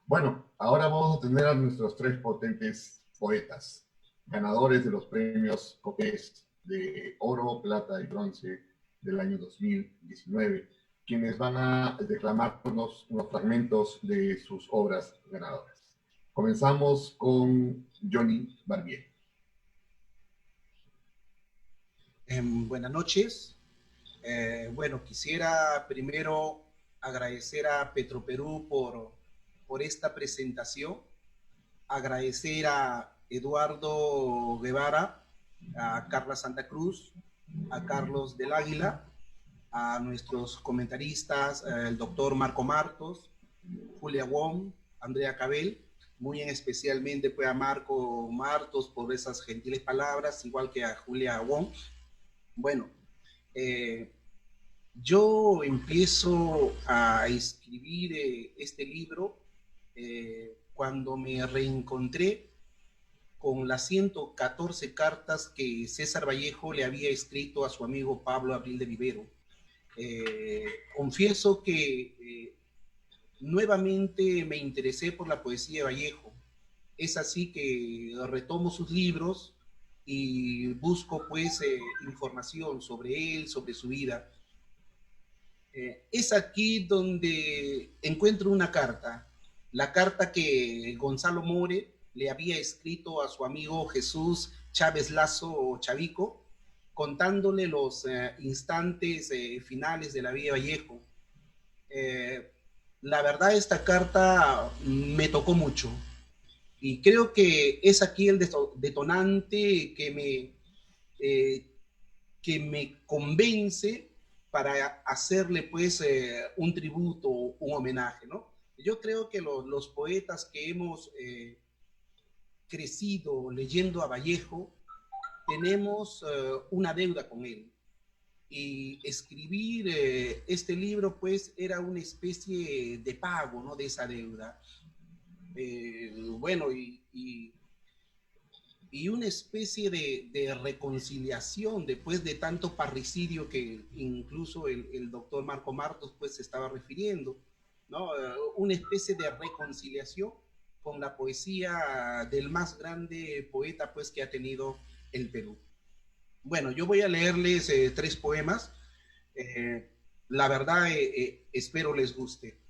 Bueno, ahora vamos a tener a nuestros tres potentes poetas, ganadores de los premios COPES de oro, plata y bronce del año 2019, quienes van a declamarnos unos fragmentos de sus obras ganadoras. Comenzamos con Johnny Barbieri. Buenas noches. Bueno, quisiera primero agradecer a Petroperú por esta presentación, agradecer a Eduardo Guevara, a Carla Santa Cruz, a Carlos del Águila, a nuestros comentaristas, el doctor Marco Martos, Julia Wong, Andrea Cabel, muy en especialmente pues, a Marco Martos por esas gentiles palabras, igual que a Julia Wong. Bueno, yo empiezo a escribir este libro cuando me reencontré con las 114 cartas que César Vallejo le había escrito a su amigo Pablo Abril de Vivero. Confieso que nuevamente me interesé por la poesía de Vallejo. Es así que retomo sus libros y busco pues información sobre él, sobre su vida. Es aquí donde encuentro una carta, la carta que Gonzalo More le había escrito a su amigo Jesús Chávez Lazo o Chavico, contándole los instantes finales de la vida de Vallejo. La verdad, esta carta me tocó mucho y creo que es aquí el detonante que me convence para hacerle pues un tributo, un homenaje, ¿no? Yo creo que los poetas que hemos crecido leyendo a Vallejo tenemos una deuda con él. Y escribir este libro pues era una especie de pago, ¿no? De esa deuda. Bueno, y una especie de reconciliación después de tanto parricidio que incluso el doctor Marco Martos pues se estaba refiriendo, ¿no? Una especie de reconciliación con la poesía del más grande poeta pues que ha tenido el Perú. Bueno, yo voy a leerles 3 poemas. La verdad, espero les guste.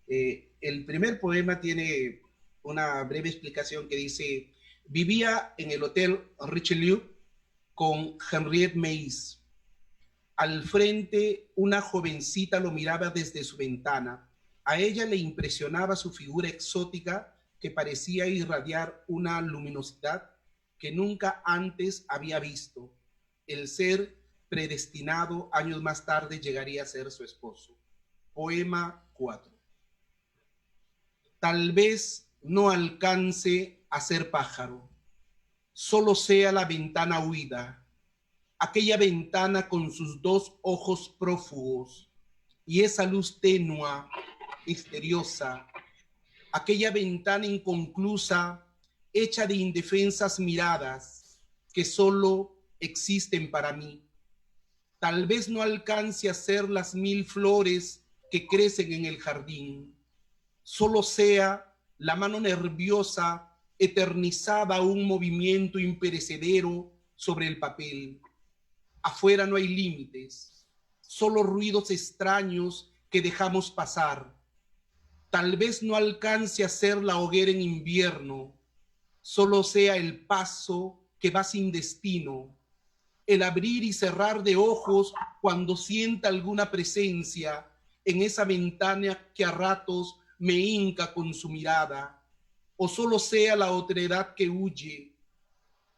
El primer poema tiene una breve explicación que dice: vivía en el Hotel Richelieu con Henriette Meis. Al frente, una jovencita lo miraba desde su ventana. A ella le impresionaba su figura exótica que parecía irradiar una luminosidad que nunca antes había visto. El ser predestinado años más tarde llegaría a ser su esposo. Poema 4. Tal vez no alcance a ser pájaro, solo sea la ventana huida, aquella ventana con sus 2 ojos prófugos y esa luz tenua, misteriosa, aquella ventana inconclusa, hecha de indefensas miradas que solo existen para mí. Tal vez no alcance a ser las 1000 flores que crecen en el jardín, solo sea la mano nerviosa eternizada a un movimiento imperecedero sobre el papel. Afuera no hay límites, solo ruidos extraños que dejamos pasar. Tal vez no alcance a ser la hoguera en invierno, solo sea el paso que va sin destino, el abrir y cerrar de ojos cuando sienta alguna presencia en esa ventana que a ratos me hinca con su mirada, o solo sea la otredad que huye,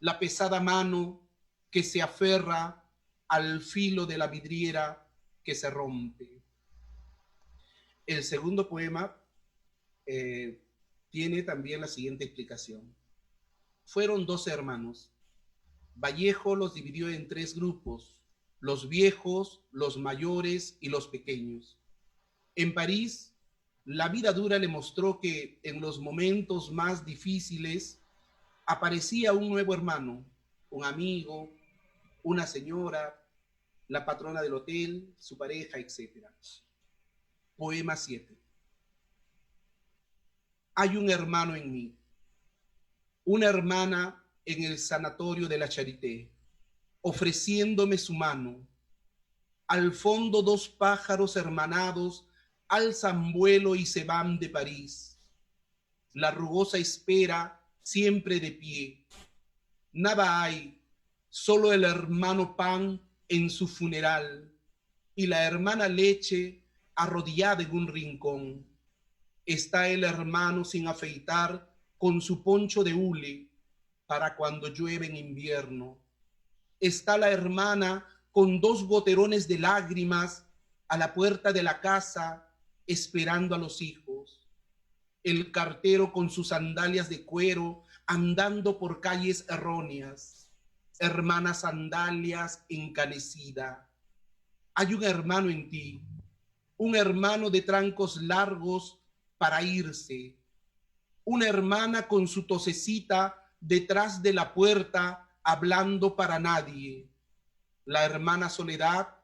la pesada mano que se aferra al filo de la vidriera que se rompe. El segundo poema tiene también la siguiente explicación. Fueron 2 hermanos. Vallejo los dividió en 3 grupos: los viejos, los mayores y los pequeños. En París, la vida dura le mostró que en los momentos más difíciles aparecía un nuevo hermano, un amigo, una señora, la patrona del hotel, su pareja, etc. Poema 7. Hay un hermano en mí, una hermana en el sanatorio de la Charité, ofreciéndome su mano. Al fondo 2 pájaros hermanados alzan vuelo y se van de París. La rugosa espera siempre de pie. Nada hay, solo el hermano pan en su funeral y la hermana leche arrodillada en un rincón. Está el hermano sin afeitar con su poncho de hule para cuando llueve en invierno. Está la hermana con 2 goterones de lágrimas a la puerta de la casa esperando a los hijos. El cartero con sus sandalias de cuero andando por calles erróneas. Hermana sandalias encanecida. Hay un hermano en ti, un hermano de trancos largos para irse, una hermana con su tosecita detrás de la puerta hablando para nadie, la hermana soledad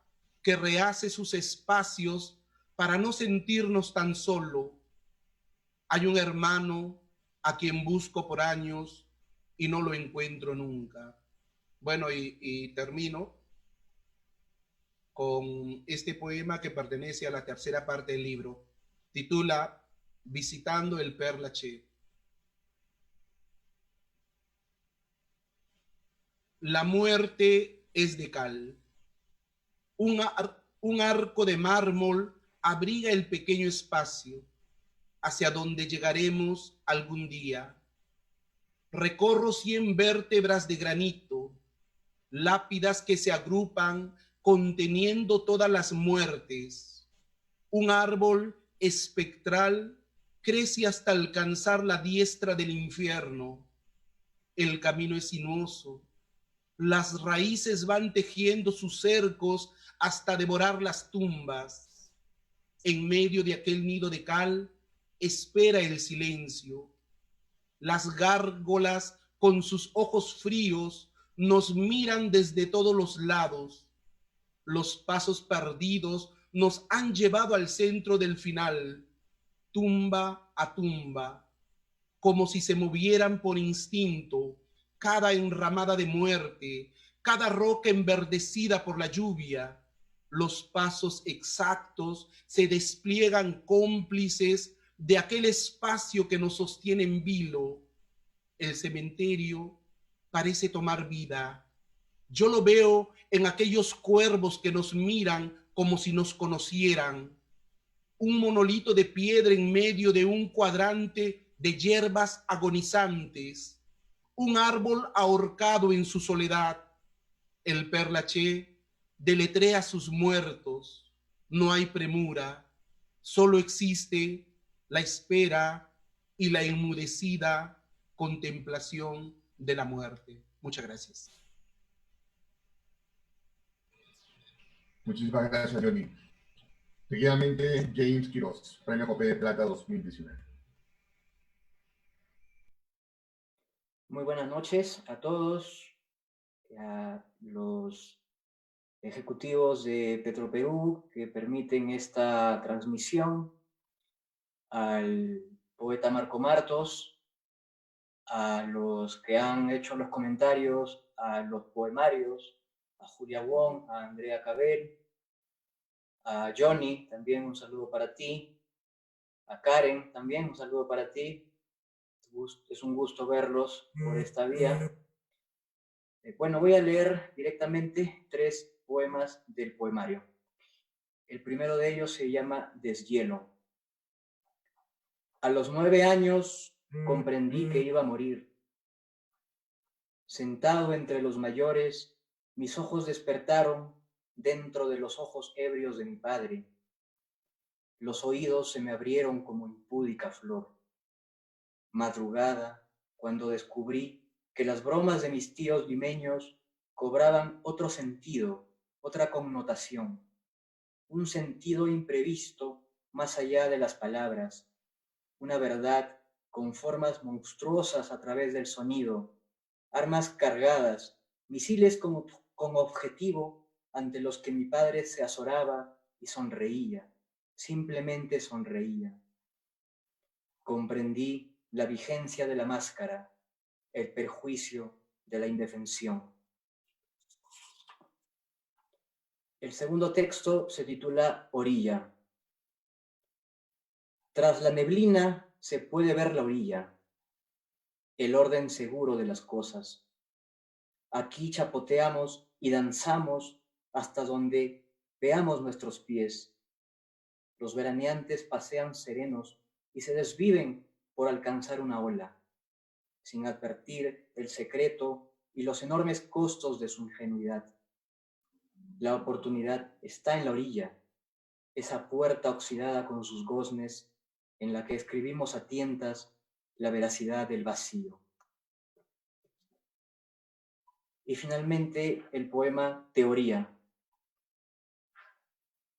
que rehace sus espacios para no sentirnos tan solo. Hay un hermano a quien busco por años y no lo encuentro nunca. Bueno, y termino con este poema que pertenece a la tercera parte del libro. Titula Visitando el Père Lachaise. La muerte es de cal. Un arco de mármol abriga el pequeño espacio hacia donde llegaremos algún día. Recorro 100 vértebras de granito, lápidas que se agrupan conteniendo todas las muertes. Un árbol espectral crece hasta alcanzar la diestra del infierno. El camino es sinuoso. Las raíces van tejiendo sus cercos hasta devorar las tumbas. En medio de aquel nido de cal espera el silencio. Las gárgolas con sus ojos fríos nos miran desde todos los lados. Los pasos perdidos nos han llevado al centro del final, tumba a tumba, como si se movieran por instinto, cada enramada de muerte, cada roca enverdecida por la lluvia. Los pasos exactos se despliegan cómplices de aquel espacio que nos sostiene en vilo. El cementerio parece tomar vida. Yo lo veo en aquellos cuervos que nos miran como si nos conocieran. Un monolito de piedra en medio de un cuadrante de hierbas agonizantes. Un árbol ahorcado en su soledad. El Père Lachaise deletrea sus muertos. No hay premura. Solo existe la espera y la enmudecida contemplación de la muerte. Muchas gracias. Muchísimas gracias, Johnny. Seguidamente, James Quiroz, Premio Copé de Plata 2019. Muy buenas noches a todos, a los ejecutivos de Petroperú que permiten esta transmisión, al poeta Marco Martos, a los que han hecho los comentarios, a los poemarios, a Julia Wong, a Andrea Cabel, a Johnny, también un saludo para ti, a Karen, también un saludo para ti. Es un gusto verlos por esta vía. Bueno, voy a leer directamente 3 poemas del poemario. El primero de ellos se llama Deshielo. A los 9 años comprendí que iba a morir. Sentado entre los mayores, mis ojos despertaron dentro de los ojos ebrios de mi padre. Los oídos se me abrieron como impúdica flor. Madrugada, cuando descubrí que las bromas de mis tíos limeños cobraban otro sentido, otra connotación, un sentido imprevisto más allá de las palabras, una verdad con formas monstruosas a través del sonido, armas cargadas, misiles con objetivo ante los que mi padre se azoraba y sonreía, simplemente sonreía. Comprendí la vigencia de la máscara, el perjuicio de la indefensión. El segundo texto se titula Orilla. Tras la neblina se puede ver la orilla, el orden seguro de las cosas. Aquí chapoteamos y danzamos hasta donde veamos nuestros pies. Los veraneantes pasean serenos y se desviven por alcanzar una ola, sin advertir el secreto y los enormes costos de su ingenuidad. La oportunidad está en la orilla, esa puerta oxidada con sus goznes en la que escribimos a tientas la veracidad del vacío. Y finalmente el poema Teoría.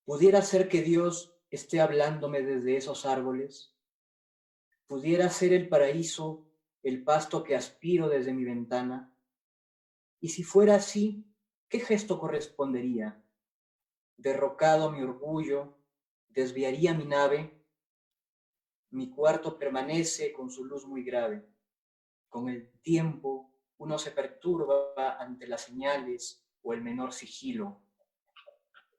¿Pudiera ser que Dios esté hablándome desde esos árboles? ¿Pudiera ser el paraíso el pasto que aspiro desde mi ventana? Y si fuera así, ¿qué gesto correspondería? Derrocado mi orgullo, desviaría mi nave. Mi cuarto permanece con su luz muy grave. Con el tiempo uno se perturba ante las señales o el menor sigilo,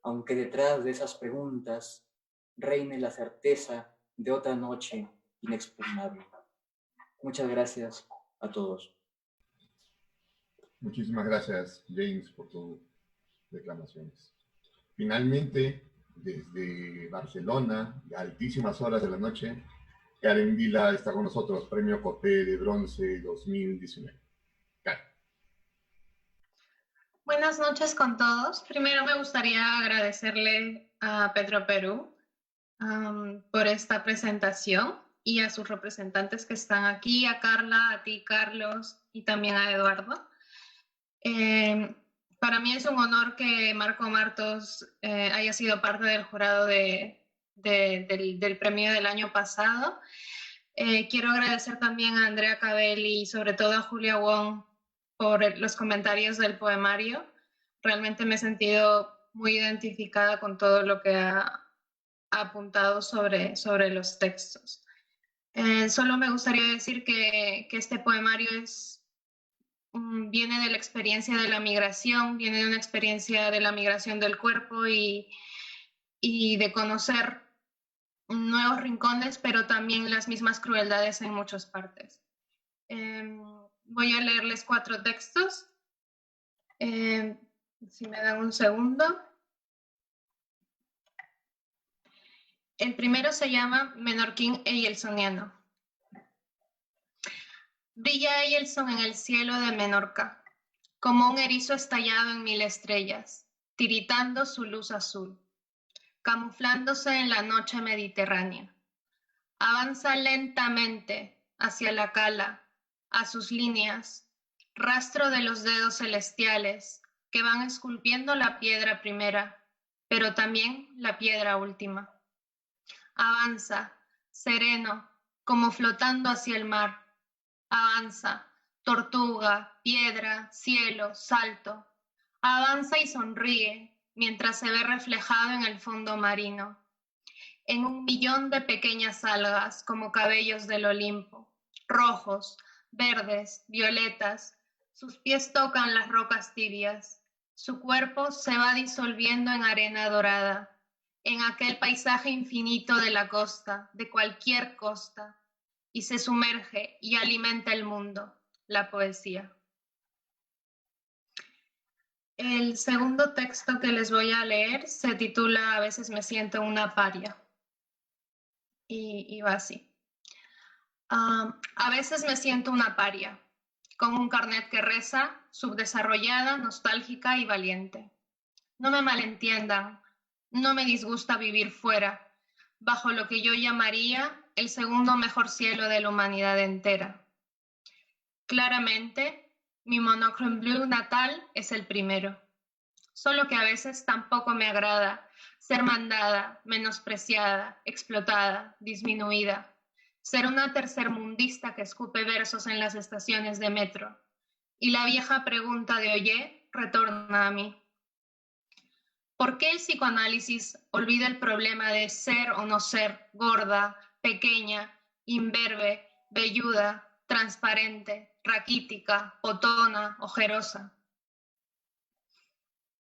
aunque detrás de esas preguntas reine la certeza de otra noche inexpugnable. Muchas gracias a todos. Muchísimas gracias, James, por tus declamaciones. Finalmente, desde Barcelona, a altísimas horas de la noche, Karen Vila está con nosotros, Premio Copé de Bronce 2019. Karen. Buenas noches con todos. Primero me gustaría agradecerle a Petroperú por esta presentación y a sus representantes que están aquí, a Carla, a ti, Carlos, y también a Eduardo. Para mí es un honor que Marco Martos haya sido parte del jurado del premio del año pasado. Quiero agradecer también a Andrea Cabelli y sobre todo a Julia Wong por los comentarios del poemario. Realmente me he sentido muy identificada con todo lo que ha apuntado sobre los textos. Solo me gustaría decir que este poemario viene de la experiencia de la migración, viene de una experiencia de la migración del cuerpo y de conocer nuevos rincones, pero también las mismas crueldades en muchas partes. Voy a leerles 4 textos. Si me dan un segundo. El primero se llama Menorquín Eyelsoniano. Brilla Eyelson en el cielo de Menorca, como un erizo estallado en 1000 estrellas, tiritando su luz azul, camuflándose en la noche mediterránea. Avanza lentamente hacia la cala, a sus líneas, rastro de los dedos celestiales que van esculpiendo la piedra primera, pero también la piedra última. Avanza, sereno, como flotando hacia el mar. Avanza, tortuga, piedra, cielo, salto. Avanza y sonríe mientras se ve reflejado en el fondo marino, en 1.000.000 de pequeñas algas como cabellos del Olimpo, rojos, verdes, violetas. Sus pies tocan las rocas tibias. Su cuerpo se va disolviendo en arena dorada, en aquel paisaje infinito de la costa, de cualquier costa, y se sumerge y alimenta el mundo, la poesía. El segundo texto que les voy a leer se titula A veces me siento una paria, y va así. A veces me siento una paria, con un carnet que reza, subdesarrollada, nostálgica y valiente. No me malentiendan, no me disgusta vivir fuera, bajo lo que yo llamaría el segundo mejor cielo de la humanidad entera. Claramente, Mi monochrome blue natal es el primero. Solo que a veces tampoco me agrada ser mandada, menospreciada, explotada, disminuida. Ser una tercermundista que escupe versos en las estaciones de metro. Y la vieja pregunta de Oye retorna a mí. ¿Por qué el psicoanálisis olvida el problema de ser o no ser gorda, pequeña, imberbe, velluda, transparente, raquítica, potona, ojerosa?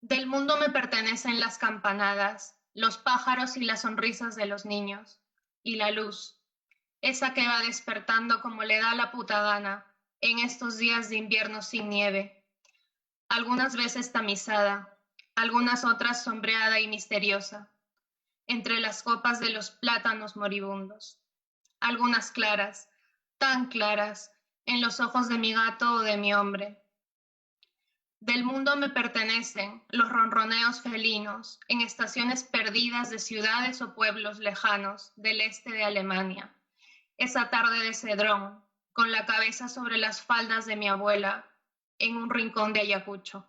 Del mundo me pertenecen las campanadas, los pájaros y las sonrisas de los niños, y la luz, esa que va despertando como le da la puta gana en estos días de invierno sin nieve, algunas veces tamizada, algunas otras sombreada y misteriosa, entre las copas de los plátanos moribundos, algunas claras, tan claras, en los ojos de mi gato o de mi hombre. Del mundo me pertenecen los ronroneos felinos en estaciones perdidas de ciudades o pueblos lejanos del este de Alemania, esa tarde de cedrón, con la cabeza sobre las faldas de mi abuela, en un rincón de Ayacucho.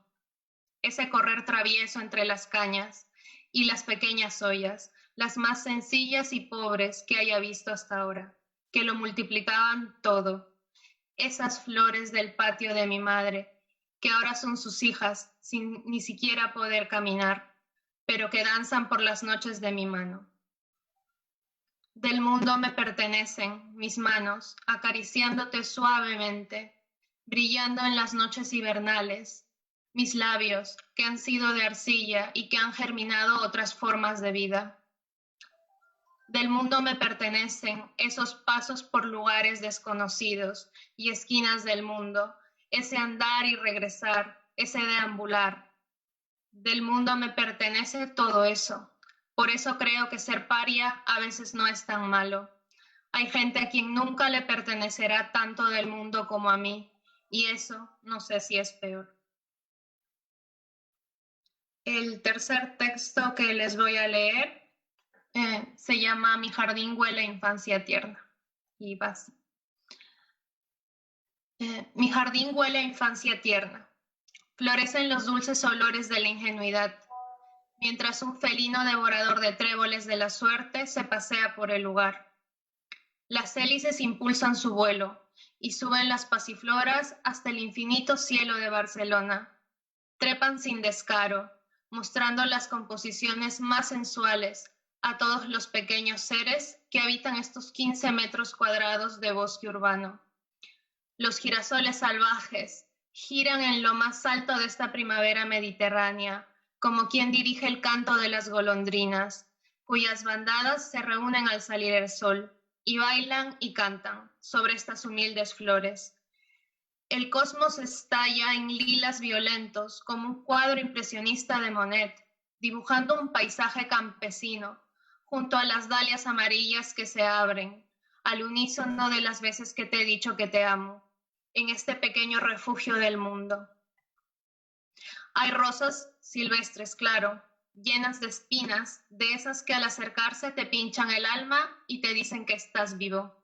Ese correr travieso entre las cañas y las pequeñas ollas, las más sencillas y pobres que haya visto hasta ahora, que lo multiplicaban todo. Esas flores del patio de mi madre, que ahora son sus hijas sin ni siquiera poder caminar, pero que danzan por las noches de mi mano. Del mundo me pertenecen mis manos, acariciándote suavemente, brillando en las noches hibernales, mis labios, que han sido de arcilla y que han germinado otras formas de vida. Del mundo me pertenecen esos pasos por lugares desconocidos y esquinas del mundo, ese andar y regresar, ese deambular. Del mundo me pertenece todo eso. Por eso creo que ser paria a veces no es tan malo. Hay gente a quien nunca le pertenecerá tanto del mundo como a mí, y eso no sé si es peor. El tercer texto que les voy a leer se llama Mi jardín huele a infancia tierna. Y vas. Mi jardín huele a infancia tierna. Florecen los dulces olores de la ingenuidad, mientras un felino devorador de tréboles de la suerte se pasea por el lugar. Las hélices impulsan su vuelo y suben las pasifloras hasta el infinito cielo de Barcelona. Trepan sin descaro, mostrando las composiciones más sensuales a todos los pequeños seres que habitan estos 15 metros cuadrados de bosque urbano. Los girasoles salvajes giran en lo más alto de esta primavera mediterránea, como quien dirige el canto de las golondrinas, cuyas bandadas se reúnen al salir el sol y bailan y cantan sobre estas humildes flores. El cosmos estalla en lilas violentos como un cuadro impresionista de Monet, dibujando un paisaje campesino junto a las dalias amarillas que se abren, al unísono de las veces que te he dicho que te amo, en este pequeño refugio del mundo. Hay rosas silvestres, claro, llenas de espinas, de esas que al acercarse te pinchan el alma y te dicen que estás vivo.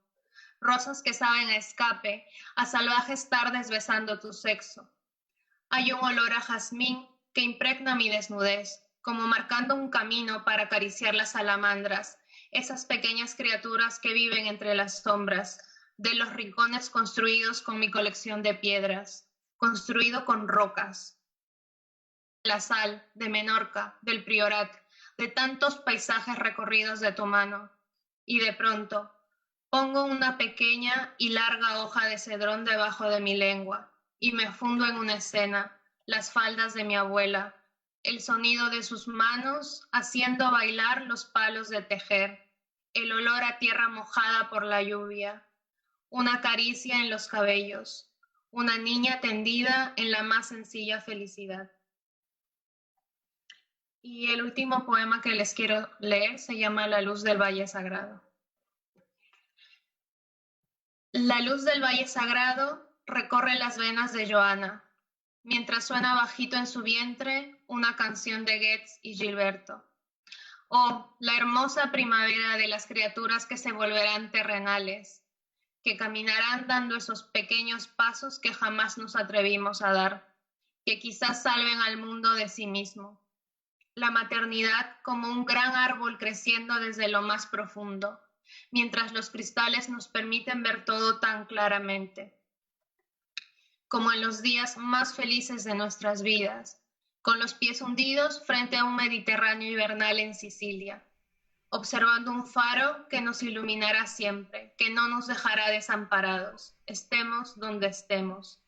Rosas que saben a escape, a salvajes tardes besando tu sexo. Hay un olor a jazmín que impregna mi desnudez, como marcando un camino para acariciar las salamandras, esas pequeñas criaturas que viven entre las sombras de los rincones construidos con mi colección de piedras, construido con rocas. La sal, de Menorca, del Priorat, de tantos paisajes recorridos de tu mano, y de pronto pongo una pequeña y larga hoja de cedrón debajo de mi lengua y me fundo en una escena, las faldas de mi abuela, el sonido de sus manos haciendo bailar los palos de tejer, el olor a tierra mojada por la lluvia, una caricia en los cabellos, una niña tendida en la más sencilla felicidad. Y el último poema que les quiero leer se llama La luz del Valle Sagrado. La luz del Valle Sagrado recorre las venas de Joana, mientras suena bajito en su vientre una canción de Goetz y Gilberto. Oh, la hermosa primavera de las criaturas que se volverán terrenales, que caminarán dando esos pequeños pasos que jamás nos atrevimos a dar, que quizás salven al mundo de sí mismo. La maternidad como un gran árbol creciendo desde lo más profundo, mientras los cristales nos permiten ver todo tan claramente. Como en los días más felices de nuestras vidas, con los pies hundidos frente a un Mediterráneo invernal en Sicilia, observando un faro que nos iluminará siempre, que no nos dejará desamparados, estemos donde estemos.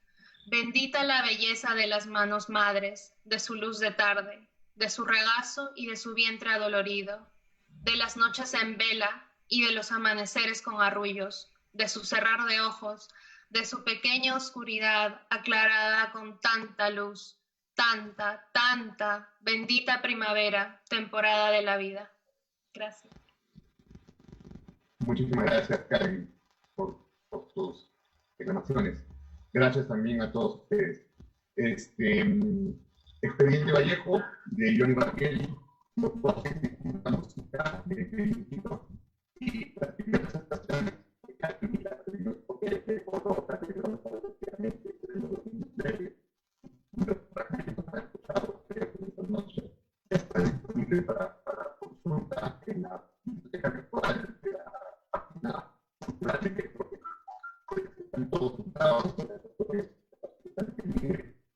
Bendita la belleza de las manos madres, de su luz de tarde, de su regazo y de su vientre adolorido, de las noches en vela y de los amaneceres con arrullos, de su cerrar de ojos, de su pequeña oscuridad aclarada con tanta luz, tanta, tanta, bendita primavera, temporada de la vida. Gracias. Muchísimas gracias, Karen, por tus declamaciones. Gracias también a todos ustedes. Expediente Vallejo, de Johnny Barbieri, la música de y las primeras estaciones de Camila, de Córdoba, los fragmentos han escuchado esta noche, está disponible para consulta en la biblioteca virtual de la página cultural de Quechua. Están todos juntados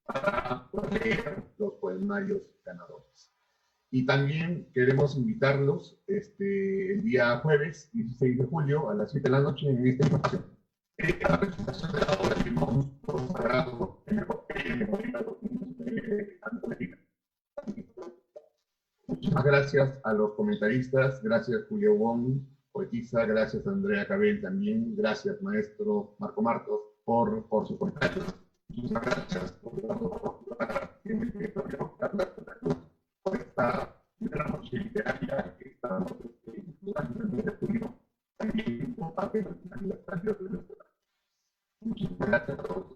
para poder leer los poemarios ganadores. Y también queremos invitarlos el día jueves, 16 de julio, a las 7 de la noche, en esta información. La presentación de la obra de Monstruo Sagrado en el papel de Molina 2019 Antonina. Muchas gracias a los comentaristas, gracias Julio Wong, poetisa, gracias Andrea Cabel también, gracias maestro Marco Martos por su comentario. Muchas gracias por esta gran noche literaria que estamos disfrutando en el mes de julio, también por parte del aniversario de nuestra. Muchas gracias a todos.